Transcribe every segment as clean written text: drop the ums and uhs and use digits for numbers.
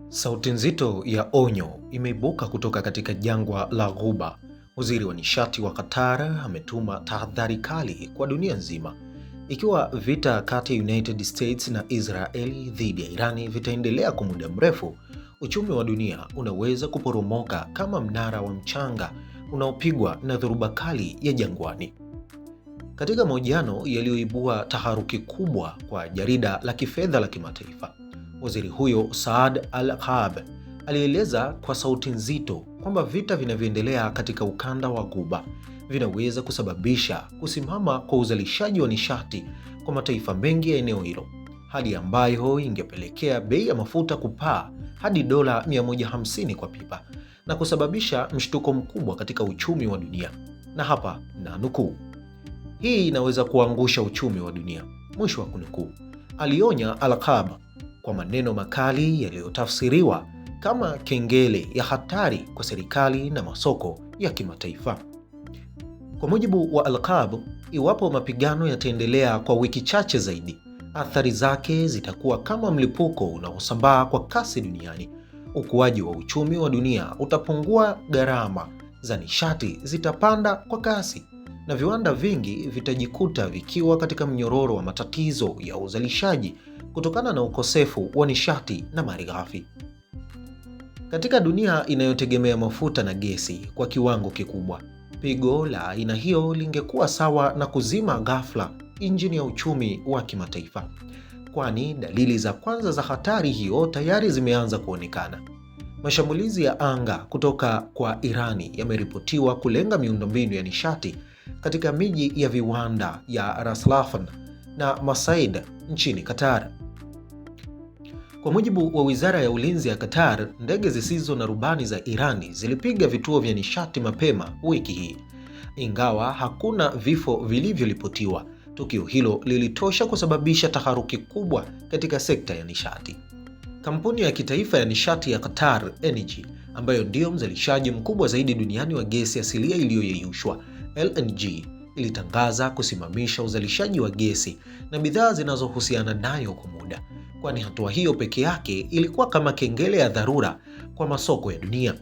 Sauti nzito ya onyo imeibuka kutoka katika jangwa la Ghuba. Waziri wa nishati wa Qatar ametuma tahadhari kali kwa dunia nzima. Ikiwa vita kati ya United States na Israeli dhidi ya Irani vitaendelea kwa muda mrefu, uchumi wa dunia unaweza kuporomoka kama mnara wa mchanga unaopigwa na dhoruba kali ya jangwani. Katika mahojiano yaliyoibua taharuki kubwa kwa jarida la kifedha la kimataifa, waziri huyo Saad Al-Ghaib alieleza kwa sauti nzito kwamba vita vinavyoendelea katika ukanda wa Ghuba vinaweza kusababisha kusimama kwa uzalishaji wa nishati kwa mataifa mengi ya eneo hilo, hali ambayo ingepelekea bei ya mafuta kupaa hadi dola 150 kwa pipa na kusababisha mshtuko mkubwa katika uchumi wa dunia. Na hapa na nukuu, "Hii inaweza kuangusha uchumi wa dunia," mwisho wa kunukuu, alionya Al-Ghaib kwa maneno makali yaliyotafsiriwa kama kengele ya hatari kwa serikali na masoko ya kimataifa. Kwa mujibu wa Al-Ghaib, iwapo mapigano yataendelea kwa wiki chache zaidi, athari zake zitakuwa kama mlipuko unaosambaa kwa kasi duniani. Ukuaji wa uchumi wa dunia utapungua, gharama za nishati zitapanda kwa kasi, na viwanda vingi vitajikuta vikiwa katika mnyororo wa matatizo ya uzalishaji kutokana na ukosefu wa nishati na malighafi. Katika dunia inayotegemea mafuta na gesi kwa kiwango kikubwa, pigo la aina hiyo lingekuwa sawa na kuzima ghafla injini ya uchumi wa kimataifa, kwani dalili za kwanza za hatari hiyo tayari zimeanza kuonekana. Mashambulizi ya anga kutoka kwa Irani yameripotiwa kulenga miundombinu ya nishati katika miji ya viwanda ya Ras Laffan na Masaid nchini Qatar. Kwa mujibu wa Wizara ya Ulinzi ya Qatar, ndege zisizo na rubani za Irani zilipiga vituo vya nishati mapema wiki hii. Ingawa hakuna vifo vilivyoripotiwa, tukio hilo lilitosha kusababisha taharuki kubwa katika sekta ya nishati. Kampuni ya kitaifa ya nishati ya Qatar Energy, ambayo ndio mzalishaji mkubwa zaidi duniani wa gesi asilia iliyoyeyushwa LNG, ilitangaza kusimamisha uzalishaji wa gesi na bidhaa zinazohusiana nayo kwa muda, kwani hatua hiyo peke yake ilikuwa kama kengele ya dharura kwa masoko ya dunia.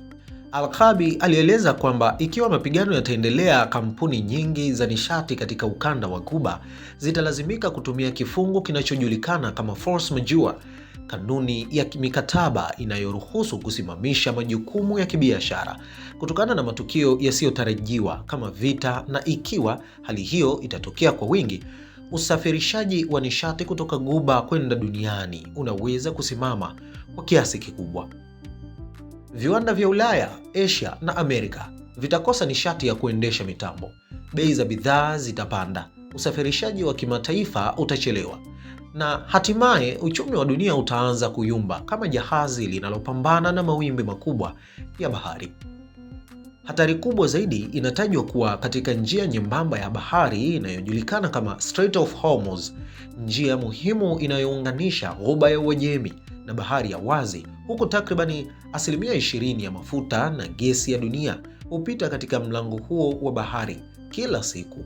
Al-Ghaib alieleza kwamba ikiwa mapigano yataendelea, kampuni nyingi za nishati katika ukanda wa Ghuba zitalazimika kutumia kifungu kinachojulikana kama force majeure, kanuni ya mikataba inayoruhusu kusimamisha majukumu ya kibiashara kutokana na matukio yasiyotarajiwa kama vita, na ikiwa hali hiyo itatokea kwa wingi, usafirishaji wa nishati kutoka Ghuba kwenda duniani unaweza kusimama kwa kiasi kikubwa. Viwanda vya Ulaya, Asia na Amerika vitakosa nishati ya kuendesha mitambo, bei za bidhaa zitapanda, usafirishaji wa kimataifa utachelewa, na hatimaye uchumi wa dunia utaanza kuyumba kama jahazi linalopambana na mawimbi makubwa ya bahari. Hatari kubwa zaidi inatajwa kuwa katika njia nyembamba ya bahari inayojulikana kama Strait of Hormuz, njia muhimu inayounganisha Ghuba ya Uajemi na bahari ya wazi, huku takribani 20% ya mafuta na gesi ya dunia hupita katika mlango huo wa bahari kila siku.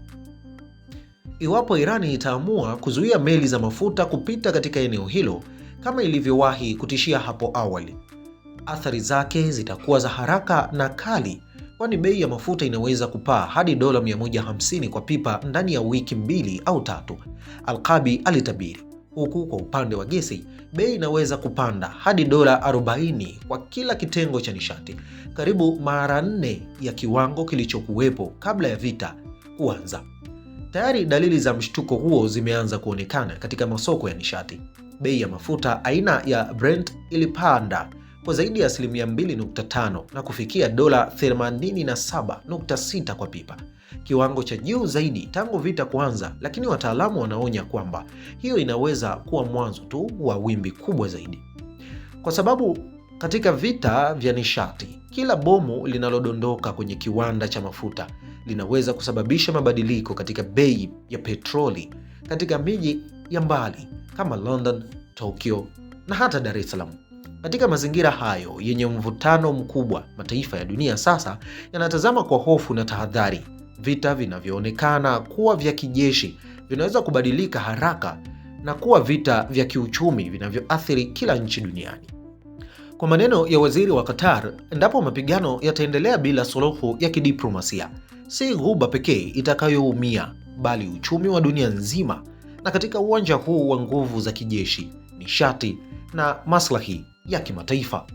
Iwapo Irani itaamua kuzuia meli za mafuta kupita katika eneo hilo kama ilivyowahi kutishia hapo awali, athari zake zitakuwa za haraka na kali, kwani bei ya mafuta inaweza kupaa hadi dola 150 kwa pipa ndani ya wiki 2 au 3, Al-Ghaib alitabiri. Huku kwa upande wa gesi, bei inaweza kupanda hadi dola 40 kwa kila kitengo cha nishati, karibu mara 4 ya kiwango kilichokuwepo kabla ya vita kuanza. Tayari dalili za mshtuko huo zimeanza kuonekana katika masoko ya nishati. Bei ya mafuta aina ya Brent ilipanda kwa zaidi ya 2.5 na kufikia dola 87.6 kwa pipa, kiwango cha juu zaidi tangu vita kuanza, lakini wataalamu wanaonya kwamba hiyo inaweza kuwa mwanzo tu wa wimbi kubwa zaidi. Kwa sababu katika vita vya nishati, kila bomu linalodondoka kwenye kiwanda cha mafuta linaweza kusababisha mabadiliko katika bei ya petroli katika miji ya mbali kama London, Tokyo na hata Dar es Salaam. Katika mazingira hayo yenye mvutano mkubwa, mataifa ya dunia sasa yanatazama kwa hofu na tahadhari. Vita vinavyoonekana kuwa vya kijeshi vinaweza kubadilika haraka na kuwa vita vya kiuchumi vinavyoathiri kila nchi duniani. Kwa maneno ya waziri wa Qatar, endapo mapigano yataendelea bila suluhu ya kidiplomasia, si Ghuba pekee itakayoumia, bali uchumi wa dunia nzima. Na katika uwanja huu wa nguvu za kijeshi, nishati na maslahi ya kimataifa.